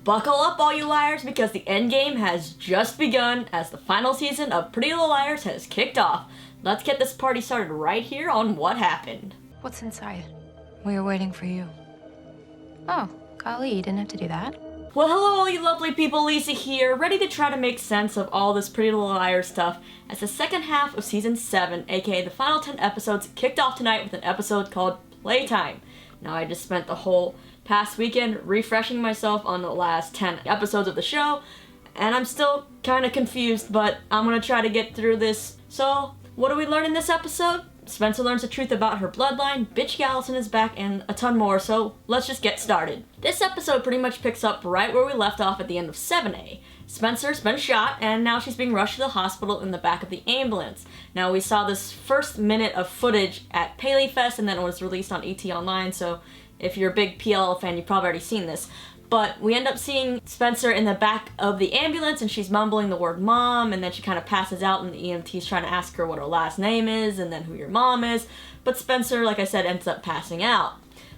Buckle up, all you liars, because the endgame has just begun as the final season of Pretty Little Liars has kicked off. Let's get this party started right here on What Happened. What's inside? We were waiting for you. Oh, golly, you didn't have to do that. Well, hello all you lovely people, Lisa here, ready to try to make sense of all this Pretty Little Liars stuff as the second half of Season 7, aka the final 10 episodes, kicked off tonight with an episode called Playtime. Now, I just spent the whole past weekend refreshing myself on the last 10 episodes of the show, and I'm still kind of confused, but I'm gonna try to get through this. So, what do we learn in this episode? Spencer learns the truth about her bloodline, bitchy Allison is back, and a ton more, so let's just get started. This episode pretty much picks up right where we left off at the end of 7A. Spencer's been shot, and now she's being rushed to the hospital in the back of the ambulance. Now, we saw this first minute of footage at Paley Fest, and then it was released on ET Online, so if you're a big PLL fan, you've probably already seen this. But we end up seeing Spencer in the back of the ambulance, and she's mumbling the word mom, and then she kind of passes out, and the EMT's trying to ask her what her last name is, and then who your mom is. But Spencer, like I said, ends up passing out.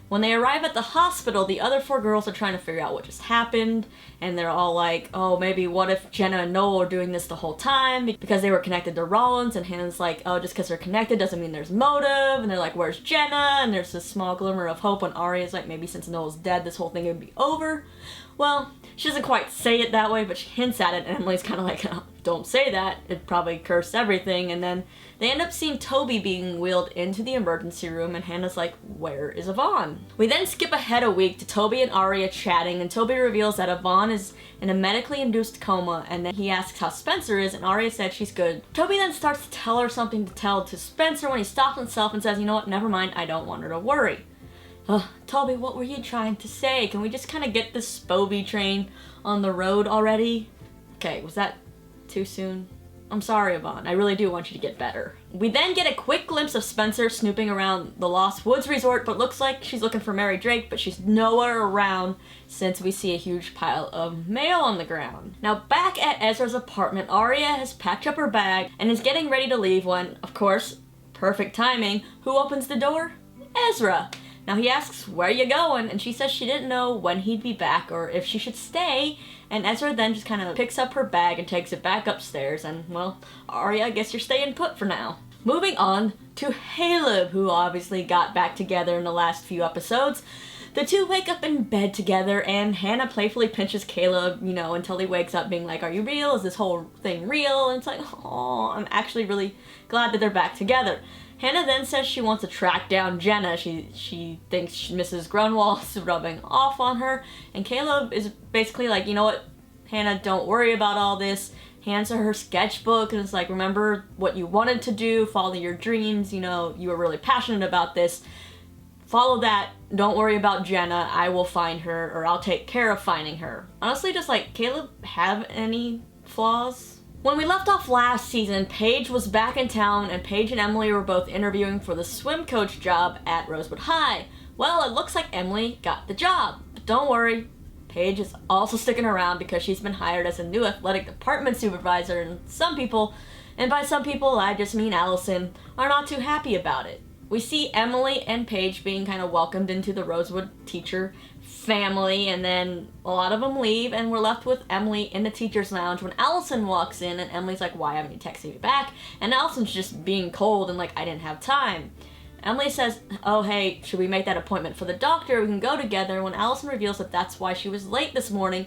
When they arrive at the hospital, the other 4 girls are trying to figure out what just happened, and they're all like, oh, maybe what if Jenna and Noel are doing this the whole time because they were connected to Rollins, and Hannah's like, oh, just because they're connected doesn't mean there's motive, and they're like, where's Jenna? And there's this small glimmer of hope when Arya's like, maybe since Noel's dead, this whole thing would be over. Well, she doesn't quite say it that way, but she hints at it, and Emily's kind of like, oh, don't say that, it'd probably curse everything, and then they end up seeing Toby being wheeled into the emergency room, and Hannah's like, where is Yvonne? We then skip ahead a week to Toby and Arya chatting, and Toby reveals that Yvonne is in a medically induced coma, and then he asks how Spencer is, and Arya said she's good. Toby then starts to tell her something to tell to Spencer when he stops himself and says, you know what, never mind, I don't want her to worry. Toby, what were you trying to say? Can we just kind of get this Spobie train on the road already? Okay, was that too soon? I'm sorry, Yvonne. I really do want you to get better. We then get a quick glimpse of Spencer snooping around the Lost Woods Resort, but looks like she's looking for Mary Drake, but she's nowhere around since we see a huge pile of mail on the ground. Now, back at Ezra's apartment, Arya has packed up her bag and is getting ready to leave when, of course, perfect timing, who opens the door? Ezra. Now, he asks, where you going? And she says she didn't know when he'd be back or if she should stay. And Ezra then just kind of picks up her bag and takes it back upstairs. And, well, Arya, I guess you're staying put for now. Moving on to Caleb, who obviously got back together in the last few episodes. The two wake up in bed together, and Hannah playfully pinches Caleb, you know, until he wakes up being like, are you real? Is this whole thing real? And it's like, oh, I'm actually really glad that they're back together. Hannah then says she wants to track down Jenna. She thinks Mrs. Grunwald's rubbing off on her, and Caleb is basically like, you know what, Hannah, don't worry about all this. Hands her her sketchbook, and it's like, remember what you wanted to do, follow your dreams, you know, you were really passionate about this. Follow that, don't worry about Jenna, I will find her, or I'll take care of finding her. Honestly, just like, Caleb have any flaws? When we left off last season, Paige was back in town, and Paige and Emily were both interviewing for the swim coach job at Rosewood High. Well, it looks like Emily got the job, but don't worry, Paige is also sticking around because she's been hired as a new athletic department supervisor, and some people, and by some people I just mean Allison, are not too happy about it. We see Emily and Paige being kind of welcomed into the Rosewood teacher family, and then a lot of them leave, and we're left with Emily in the teacher's lounge when Allison walks in, and Emily's like, why haven't you texted me back? And Allison's just being cold and like, I didn't have time. Emily says, oh hey, should we make that appointment for the doctor? We can go together, when Allison reveals that that's why she was late this morning,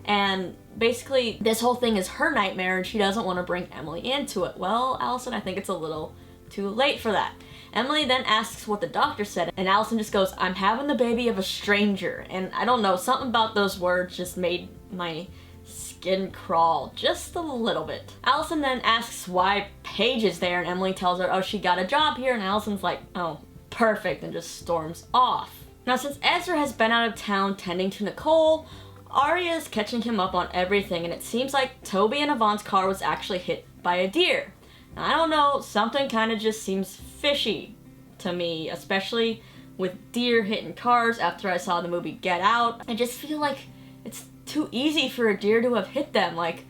and basically this whole thing is her nightmare and she doesn't want to bring Emily into it. Well, Allison, I think it's a little too late for that. Emily then asks what the doctor said, and Allison just goes, I'm having the baby of a stranger. And I don't know, something about those words just made my skin crawl just a little bit. Allison then asks why Paige is there, and Emily tells her, oh, she got a job here, and Allison's like, oh, perfect, and just storms off. Now, since Ezra has been out of town tending to Nicole, Arya is catching him up on everything, and it seems like Toby and Yvonne's car was actually hit by a deer. Now, I don't know, something kind of just seems fishy to me, especially with deer hitting cars after I saw the movie Get Out. I just feel like it's too easy for a deer to have hit them. Like,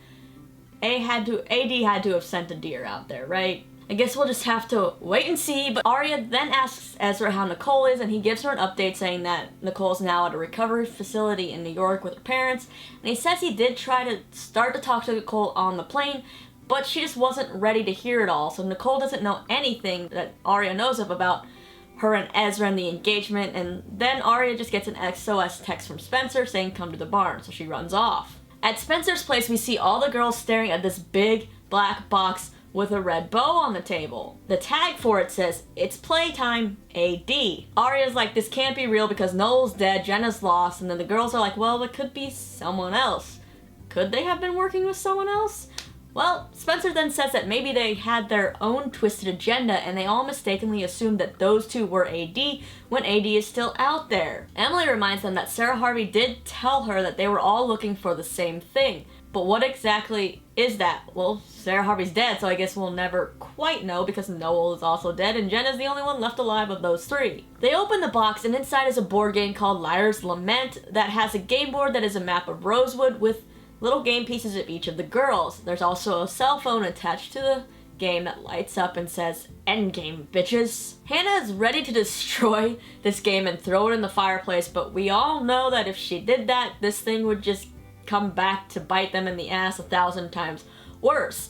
AD had to have sent a deer out there, right? I guess we'll just have to wait and see, but Arya then asks Ezra how Nicole is, and he gives her an update saying that Nicole's now at a recovery facility in New York with her parents, and he says he did try to start to talk to Nicole on the plane, but she just wasn't ready to hear it all, so Nicole doesn't know anything that Arya knows of about her and Ezra and the engagement, and then Arya just gets an SOS text from Spencer saying come to the barn, so she runs off. At Spencer's place, we see all the girls staring at this big black box with a red bow on the table. The tag for it says, "It's Playtime, AD." Arya's like, this can't be real because Noel's dead, Jenna's lost, and then the girls are like, well, it could be someone else. Could they have been working with someone else? Well, Spencer then says that maybe they had their own twisted agenda and they all mistakenly assumed that those two were AD when AD is still out there. Emily reminds them that Sarah Harvey did tell her that they were all looking for the same thing. But what exactly is that? Well, Sarah Harvey's dead, so I guess we'll never quite know because Noel is also dead and Jen is the only one left alive of those three. They open the box and inside is a board game called LIARS Lament that has a game board that is a map of Rosewood with little game pieces of each of the girls. There's also a cell phone attached to the game that lights up and says, "Endgame, bitches." Hannah is ready to destroy this game and throw it in the fireplace, but we all know that if she did that, this thing would just come back to bite them in the ass 1,000 times worse.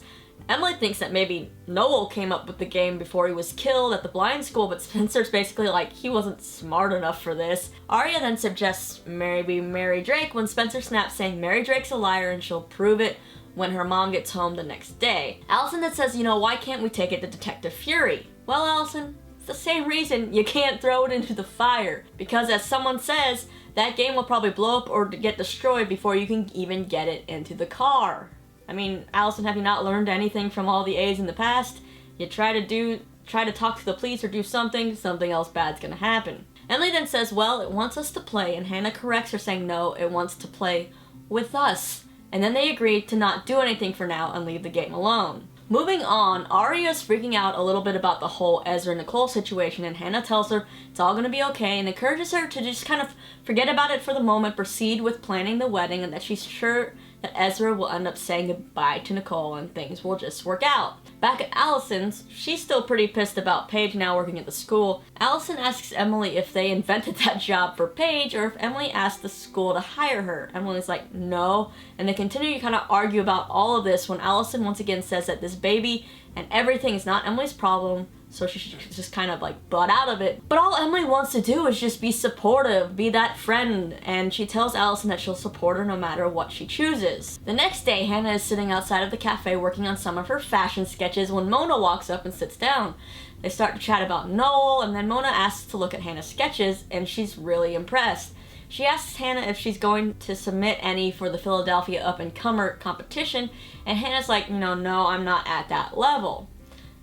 Emily thinks that maybe Noel came up with the game before he was killed at the blind school, but Spencer's basically like, he wasn't smart enough for this. Arya then suggests maybe Mary Drake when Spencer snaps saying Mary Drake's a liar and she'll prove it when her mom gets home the next day. Allison then says, why can't we take it to Detective Furey? Well, Allison, it's the same reason you can't throw it into the fire. Because as someone says, that game will probably blow up or get destroyed before you can even get it into the car. I mean, Allison, have you not learned anything from all the A's in the past? You try to talk to the police or do something else bad's gonna happen. Emily then says, well, it wants us to play, and Hannah corrects her saying no, it wants to play with us. And then they agree to not do anything for now and leave the game alone. Moving on, Arya's freaking out a little bit about the whole Ezra Nicole situation, and Hannah tells her it's all gonna be okay and encourages her to just kind of forget about it for the moment, proceed with planning the wedding, and that she's sure that Ezra will end up saying goodbye to Nicole and things will just work out. Back at Allison's, she's still pretty pissed about Paige now working at the school. Allison asks Emily if they invented that job for Paige or if Emily asked the school to hire her. Emily's like, no, and they continue to kind of argue about all of this when Allison once again says that this baby and everything is not Emily's problem, so she should just kind of like butt out of it. But all Emily wants to do is just be supportive, be that friend, and she tells Allison that she'll support her no matter what she chooses. The next day, Hannah is sitting outside of the cafe working on some of her fashion sketches when Mona walks up and sits down. They start to chat about Noel, and then Mona asks to look at Hannah's sketches, and she's really impressed. She asks Hannah if she's going to submit any for the Philadelphia Up-and-Comer competition, and Hannah's like, no, I'm not at that level.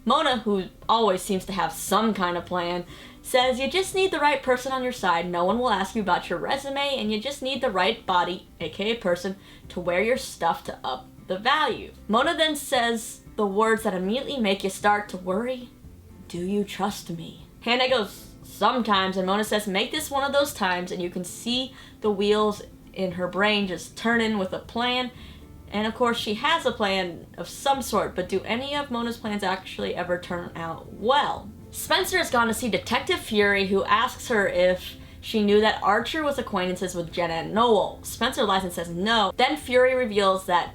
Mona, who always seems to have some kind of plan, says you just need the right person on your side, no one will ask you about your resume, and you just need the right body, aka person, to wear your stuff to up the value. Mona then says the words that immediately make you start to worry, "Do you trust me?" Hannah goes, "Sometimes," and Mona says, "Make this one of those times," and you can see the wheels in her brain just turning with a plan. And of course she has a plan of some sort, but do any of Mona's plans actually ever turn out well? Spencer has gone to see Detective Furey, who asks her if she knew that Archer was acquaintances with Jenna and Noel. Spencer lies and says no. Then Furey reveals that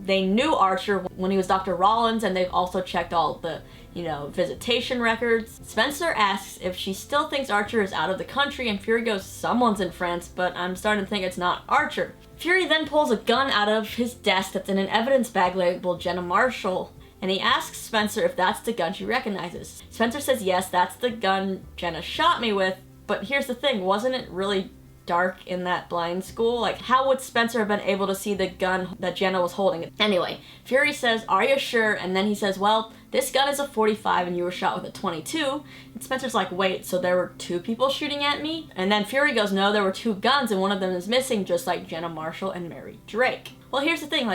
they knew Archer when he was Dr. Rollins, and they've also checked all the, visitation records. Spencer asks if she still thinks Archer is out of the country, and Furey goes, someone's in France, but I'm starting to think it's not Archer. Furey then pulls a gun out of his desk that's in an evidence bag labeled Jenna Marshall, and he asks Spencer if that's the gun she recognizes. Spencer says yes, that's the gun Jenna shot me with, but here's the thing, wasn't it really dark in that blind school? Like, how would Spencer have been able to see the gun that Jenna was holding? Anyway, Furey says, are you sure? And then he says, well, this gun is a 45 and you were shot with a 22. And Spencer's like, wait, so there were two people shooting at me? And then Furey goes, no, there were two guns and one of them is missing, just like Jenna Marshall and Mary Drake. Well, here's the thing,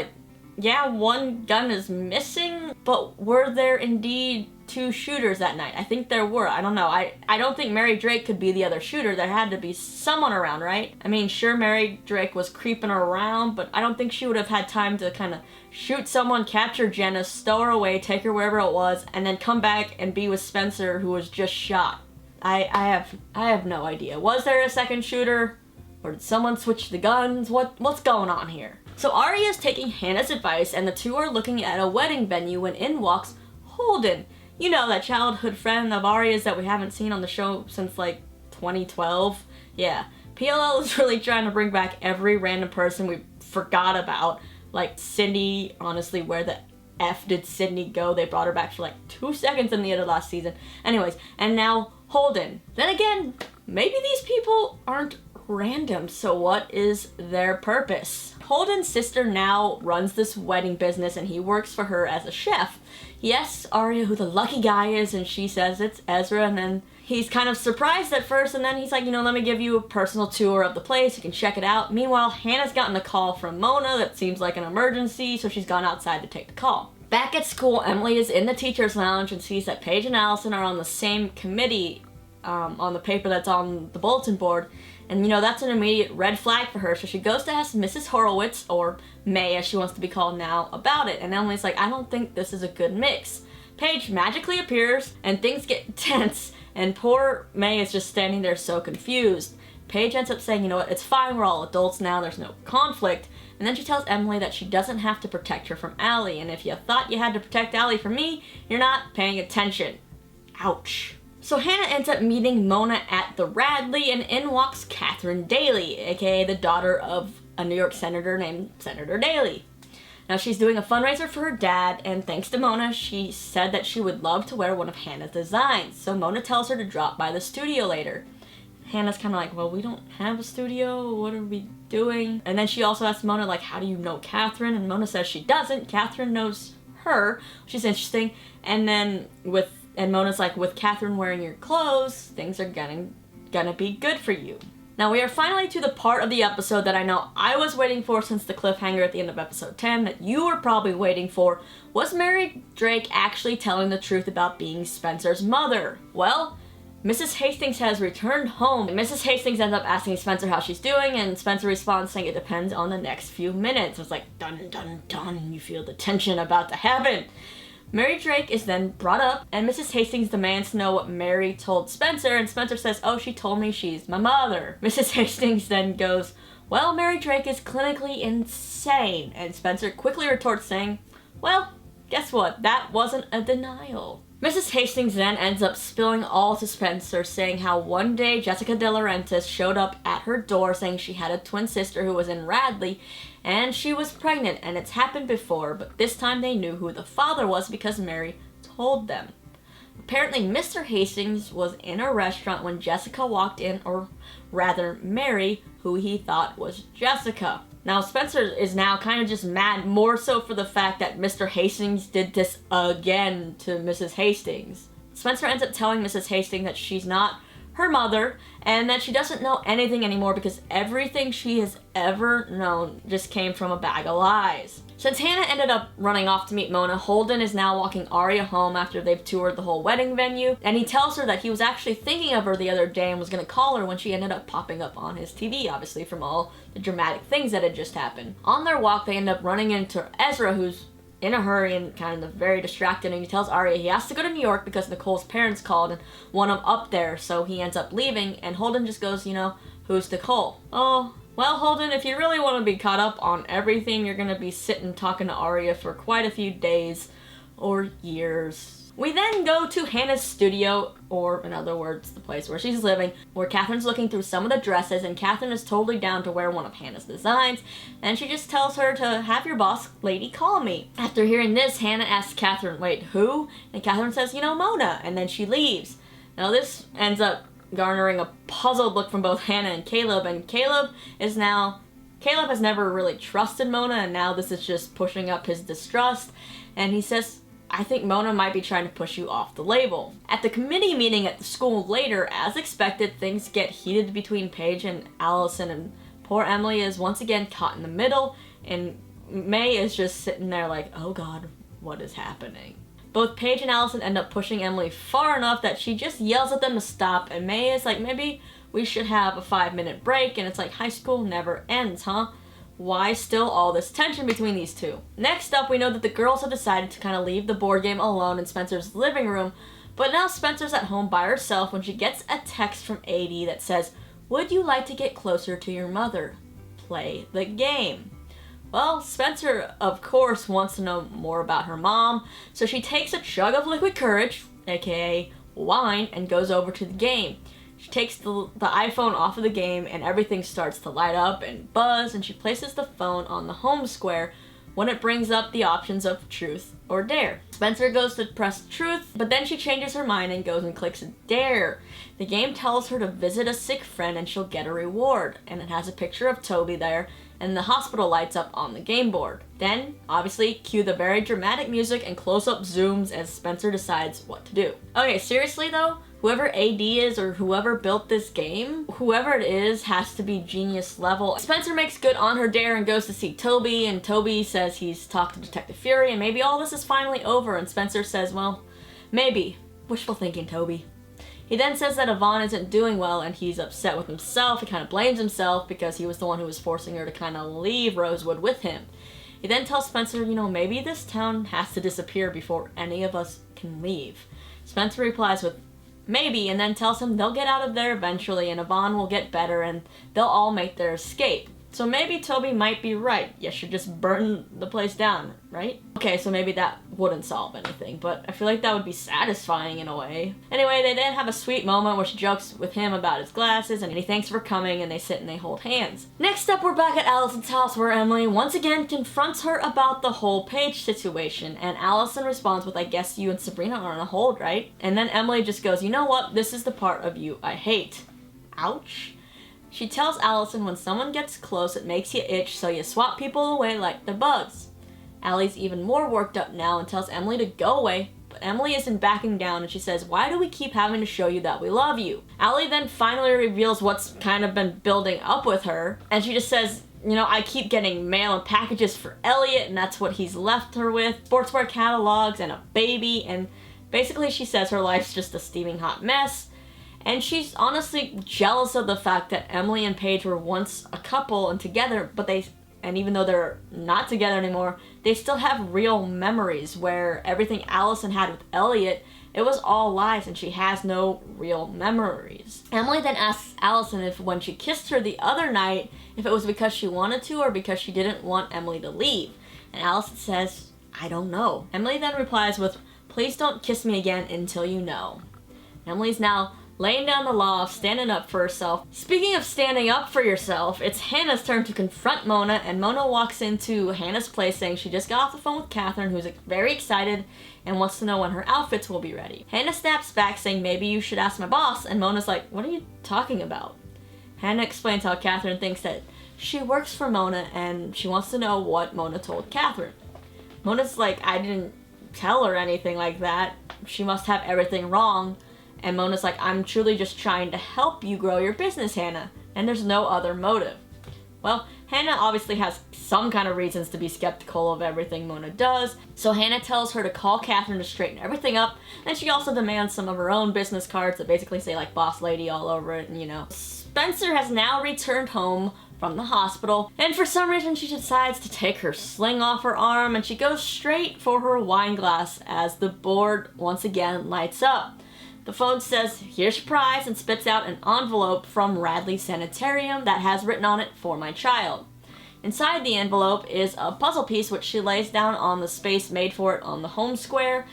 yeah, one gun is missing, but were there indeed two shooters that night. I think there were. I don't know. I don't think Mary Drake could be the other shooter. There had to be someone around, right? I mean, sure, Mary Drake was creeping around, but I don't think she would have had time to kind of shoot someone, capture Jenna, stow her away, take her wherever it was, and then come back and be with Spencer, who was just shot. I have no idea. Was there a second shooter? Or did someone switch the guns? What's going on here? So Arya is taking Hannah's advice, and the two are looking at a wedding venue when in walks Holden. You know, that childhood friend of Arya's that we haven't seen on the show since like 2012. Yeah, PLL is really trying to bring back every random person we forgot about. Like Sydney, honestly, where the F did Sydney go? They brought her back for like 2 seconds in the end of last season. Anyways, and now Holden. Then again, maybe these people aren't random, so what is their purpose? Holden's sister now runs this wedding business and he works for her as a chef. He asks Arya who the lucky guy is and she says it's Ezra, and then he's kind of surprised at first, and then he's like, let me give you a personal tour of the place, you can check it out. Meanwhile, Hannah's gotten a call from Mona that seems like an emergency, so she's gone outside to take the call. Back at school, Emily is in the teacher's lounge and sees that Paige and Allison are on the same committee on the paper that's on the bulletin board. And that's an immediate red flag for her, so she goes to ask Mrs. Horowitz, or May as she wants to be called now, about it. And Emily's like, I don't think this is a good mix. Paige magically appears, and things get tense, and poor May is just standing there so confused. Paige ends up saying, what, it's fine, we're all adults now, there's no conflict. And then she tells Emily that she doesn't have to protect her from Allie, and if you thought you had to protect Allie from me, you're not paying attention. Ouch. So Hannah ends up meeting Mona at the Radley, and in walks Catherine Daly, aka the daughter of a New York senator named Senator Daly. Now she's doing a fundraiser for her dad, and thanks to Mona, she said that she would love to wear one of Hannah's designs. So Mona tells her to drop by the studio later. Hannah's kind of like, well, we don't have a studio, what are we doing? And then she also asks Mona, like, how do you know Catherine? And Mona says she doesn't. Catherine knows her, which is interesting. And then Mona's like, with Catherine wearing your clothes, things are gonna be good for you. Now we are finally to the part of the episode that I know I was waiting for since the cliffhanger at the end of episode 10 that you were probably waiting for. Was Mary Drake actually telling the truth about being Spencer's mother? Well, Mrs. Hastings has returned home. Mrs. Hastings ends up asking Spencer how she's doing, and Spencer responds saying it depends on the next few minutes. It's like, dun dun dun, you feel the tension about to happen. Mary Drake is then brought up, and Mrs. Hastings demands to know what Mary told Spencer, and Spencer says, oh, she told me she's my mother. Mrs. Hastings then goes, well, Mary Drake is clinically insane, and Spencer quickly retorts saying, well, guess what, that wasn't a denial. Mrs. Hastings then ends up spilling all to Spencer, saying how one day Jessica De Laurentiis showed up at her door saying she had a twin sister who was in Radley, and she was pregnant, and it's happened before, but this time they knew who the father was because Mary told them. Apparently, Mr. Hastings was in a restaurant when Jessica walked in, or rather Mary, who he thought was Jessica. Now, Spencer is now kind of just mad, more so for the fact that Mr. Hastings did this again to Mrs. Hastings. Spencer ends up telling Mrs. Hastings that she's not her mother, and that she doesn't know anything anymore because everything she has ever known just came from a bag of lies. Since Hannah ended up running off to meet Mona, Holden is now walking Arya home after they've toured the whole wedding venue, and he tells her that he was actually thinking of her the other day and was going to call her when she ended up popping up on his TV, obviously from all the dramatic things that had just happened. On their walk, they end up running into Ezra, who's in a hurry and kind of very distracted, and he tells Arya he has to go to New York because Nicole's parents called and want him up there, so he ends up leaving, and Holden just goes, who's Nicole? Oh, well, Holden, if you really want to be caught up on everything, you're going to be sitting talking to Arya for quite a few days or years. We then go to Hannah's studio, or in other words, the place where she's living, where Catherine's looking through some of the dresses, and Catherine is totally down to wear one of Hannah's designs, and she just tells her to have your boss lady call me. After hearing this, Hannah asks Catherine, wait, who? And Catherine says, Mona, and then she leaves. Now this ends up garnering a puzzled look from both Hannah and Caleb, and Caleb has never really trusted Mona, and now this is just pushing up his distrust, and he says, I think Mona might be trying to push you off the label. At the committee meeting at the school later, as expected, things get heated between Paige and Allison, and poor Emily is once again caught in the middle, and May is just sitting there like, oh god, what is happening? Both Paige and Allison end up pushing Emily far enough that she just yells at them to stop, and May is like, maybe we should have a 5-minute break, and it's like, high school never ends, huh? Why still all this tension between these two? Next up, we know that the girls have decided to kind of leave the board game alone in Spencer's living room, but now Spencer's at home by herself when she gets a text from AD that says, "Would you like to get closer to your mother? Play the game." Well, Spencer, of course, wants to know more about her mom, so she takes a chug of liquid courage, aka wine, and goes over to the game. She takes the iPhone off of the game and everything starts to light up and buzz, and she places the phone on the home square when it brings up the options of truth or dare. Spencer goes to press truth, but then she changes her mind and goes and clicks dare. The game tells her to visit a sick friend and she'll get a reward, and it has a picture of Toby there, and the hospital lights up on the game board. Then, obviously, cue the very dramatic music and close-up zooms as Spencer decides what to do. Okay, seriously though, whoever AD is or whoever built this game, whoever it is has to be genius level. Spencer makes good on her dare and goes to see Toby, and Toby says he's talked to Detective Furey and maybe all this is finally over, and Spencer says, well, maybe. Wishful thinking, Toby. He then says that Yvonne isn't doing well and he's upset with himself. He kind of blames himself because he was the one who was forcing her to kind of leave Rosewood with him. He then tells Spencer, maybe this town has to disappear before any of us can leave. Spencer replies with, maybe, and then tells him they'll get out of there eventually and Yvonne will get better and they'll all make their escape. So maybe Toby might be right. You should just burn the place down, right? Okay, so maybe that wouldn't solve anything, but I feel like that would be satisfying in a way. Anyway, they then have a sweet moment where she jokes with him about his glasses and he thanks for coming, and they sit and they hold hands. Next up, we're back at Allison's house where Emily once again confronts her about the whole Paige situation, and Allison responds with, I guess you and Sabrina are on a hold, right? And then Emily just goes, you know what? This is the part of you I hate. Ouch. She tells Allison when someone gets close, it makes you itch, so you swat people away like they're bugs. Allie's even more worked up now and tells Emily to go away, but Emily isn't backing down and she says, why do we keep having to show you that we love you? Allie then finally reveals what's kind of been building up with her, and she just says, I keep getting mail and packages for Elliot, and that's what he's left her with, sportswear catalogs and a baby, and basically she says her life's just a steaming hot mess. And she's honestly jealous of the fact that Emily and Paige were once a couple and together, and even though they're not together anymore, they still have real memories where everything Allison had with Elliot, it was all lies and she has no real memories. Emily then asks Allison if when she kissed her the other night, if it was because she wanted to or because she didn't want Emily to leave. And Allison says, I don't know. Emily then replies with, please don't kiss me again until you know. Emily's now laying down the law of standing up for herself. Speaking of standing up for yourself, it's Hannah's turn to confront Mona, and Mona walks into Hannah's place saying she just got off the phone with Catherine, who's very excited and wants to know when her outfits will be ready. Hannah snaps back saying, maybe you should ask my boss, and Mona's like, what are you talking about? Hannah explains how Catherine thinks that she works for Mona and she wants to know what Mona told Catherine. Mona's like, I didn't tell her anything like that. She must have everything wrong. And Mona's like, I'm truly just trying to help you grow your business, Hannah, and there's no other motive. Well, Hannah obviously has some kind of reasons to be skeptical of everything Mona does, so Hannah tells her to call Catherine to straighten everything up, and she also demands some of her own business cards that basically say like boss lady all over it, and Spencer has now returned home from the hospital, and for some reason she decides to take her sling off her arm, and she goes straight for her wine glass as the board once again lights up. The phone says, here's your prize, and spits out an envelope from Radley Sanitarium that has written on it, for my child. Inside the envelope is a puzzle piece which she lays down on the space made for it on the home square.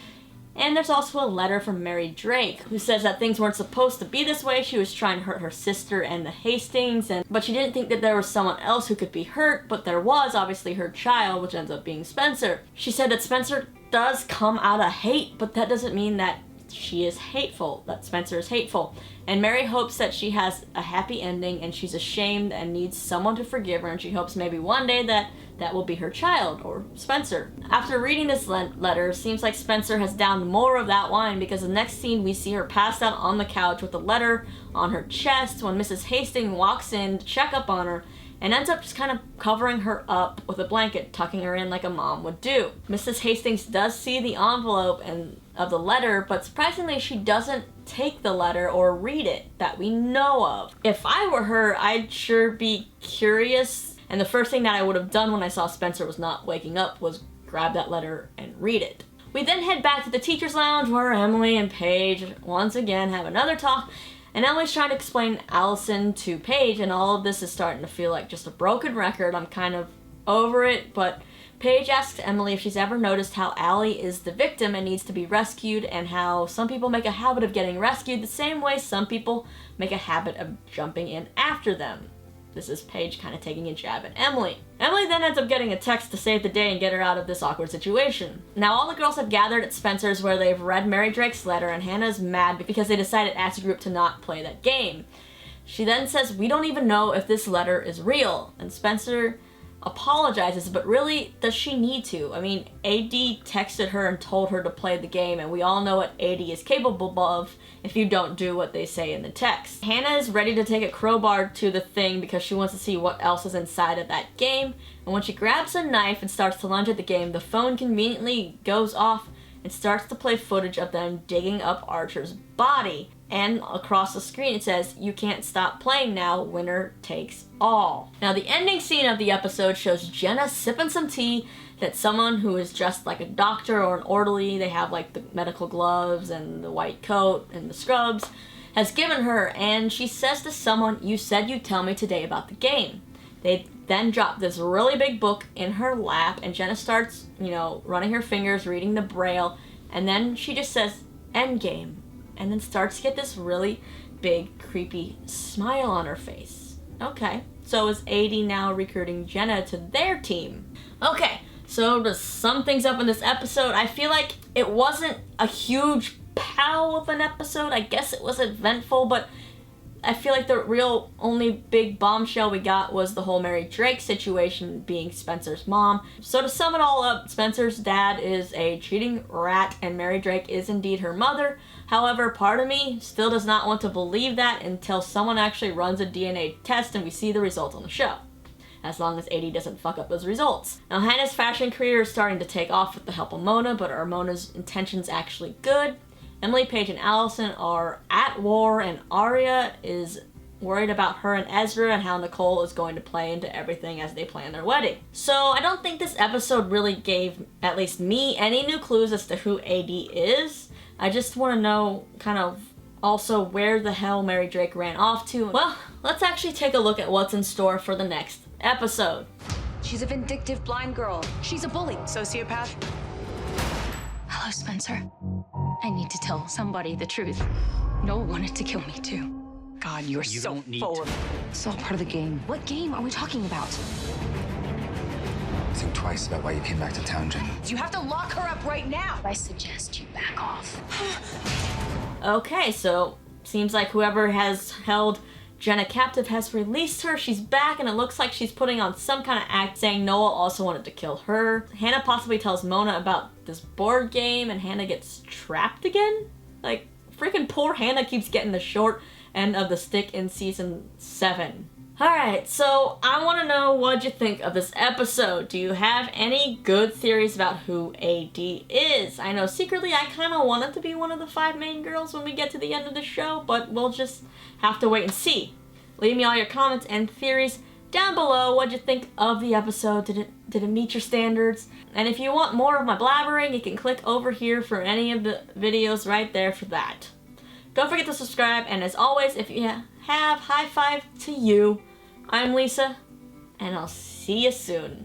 And there's also a letter from Mary Drake, who says that things weren't supposed to be this way. She was trying to hurt her sister and the Hastings, but she didn't think that there was someone else who could be hurt, but there was obviously her child, which ends up being Spencer. She said that Spencer does come out of hate, but that doesn't mean that she is hateful, that Spencer is hateful. And Mary hopes that she has a happy ending and she's ashamed and needs someone to forgive her, and she hopes maybe one day that will be her child, or Spencer. After reading this letter, it seems like Spencer has downed more of that wine, because the next scene we see her passed out on the couch with a letter on her chest when Mrs. Hastings walks in to check up on her, and ends up just kind of covering her up with a blanket, tucking her in like a mom would do. Mrs. Hastings does see the envelope and of the letter, but surprisingly she doesn't take the letter or read it that we know of. If I were her, I'd sure be curious, and the first thing that I would have done when I saw Spencer was not waking up was grab that letter and read it. We then head back to the teacher's lounge where Emily and Paige once again have another talk, and Emily's trying to explain Allison to Paige, and all of this is starting to feel like just a broken record. I'm kind of over it, but Paige asks Emily if she's ever noticed how Allie is the victim and needs to be rescued, and how some people make a habit of getting rescued the same way some people make a habit of jumping in after them. This is Paige kind of taking a jab at Emily. Emily then ends up getting a text to save the day and get her out of this awkward situation. Now all the girls have gathered at Spencer's where they've read Mary Drake's letter, and Hannah's mad because they decided as a group to not play that game. She then says, "We don't even know if this letter is real," and Spencer apologizes, but really, does she need to? I mean, AD texted her and told her to play the game, and we all know what AD is capable of if you don't do what they say in the text. Hannah is ready to take a crowbar to the thing because she wants to see what else is inside of that game, and when she grabs a knife and starts to lunge at the game, the phone conveniently goes off and starts to play footage of them digging up Archer's body. And across the screen it says, "You can't stop playing now, winner takes all." Now the ending scene of the episode shows Jenna sipping some tea that someone who is dressed like a doctor or an orderly, they have like the medical gloves and the white coat and the scrubs, has given her, and she says to someone, "You said you'd tell me today about the game." They then drop this really big book in her lap, and Jenna starts, running her fingers, reading the braille, and then she just says, "Endgame," and then starts to get this really big, creepy smile on her face. Okay, so is AD now recruiting Jenna to their team? Okay, so to sum things up in this episode, I feel like it wasn't a huge pow of an episode. I guess it was eventful, but I feel like the real only big bombshell we got was the whole Mary Drake situation being Spencer's mom. So to sum it all up, Spencer's dad is a cheating rat and Mary Drake is indeed her mother. However, part of me still does not want to believe that until someone actually runs a DNA test and we see the results on the show. As long as AD doesn't fuck up those results. Now Hannah's fashion career is starting to take off with the help of Mona, but are Mona's intentions actually good? Emily, Paige, and Allison are at war, and Arya is worried about her and Ezra and how Nicole is going to play into everything as they plan their wedding. So I don't think this episode really gave, at least me, any new clues as to who AD is. I just want to know kind of also where the hell Mary Drake ran off to. Well, let's actually take a look at what's in store for the next episode. She's a vindictive blind girl. She's a bully. Sociopath. Hello, Spencer. I need to tell somebody the truth. Noel wanted to kill me too. God, you're You so don't need full to. of... It's all part of the game. What game are we talking about? Think twice about why you came back to town, Jenny. You have to lock her up right now. I suggest you back off. Okay, so seems like whoever has held Jenna captive has released her. She's back, and it looks like she's putting on some kind of act saying Noel also wanted to kill her. Hannah possibly tells Mona about this board game, and Hannah gets trapped again? Like, freaking poor Hannah keeps getting the short end of the stick in season 7. Alright, so I want to know what you think of this episode. Do you have any good theories about who AD is? I know secretly I kind of want it to be one of the 5 main girls when we get to the end of the show, but we'll just have to wait and see. Leave me all your comments and theories down below. What'd you think of the episode? Did it meet your standards? And if you want more of my blabbering, you can click over here for any of the videos right there for that. Don't forget to subscribe, and as always, if you have high five to you. I'm Lisa, and I'll see you soon.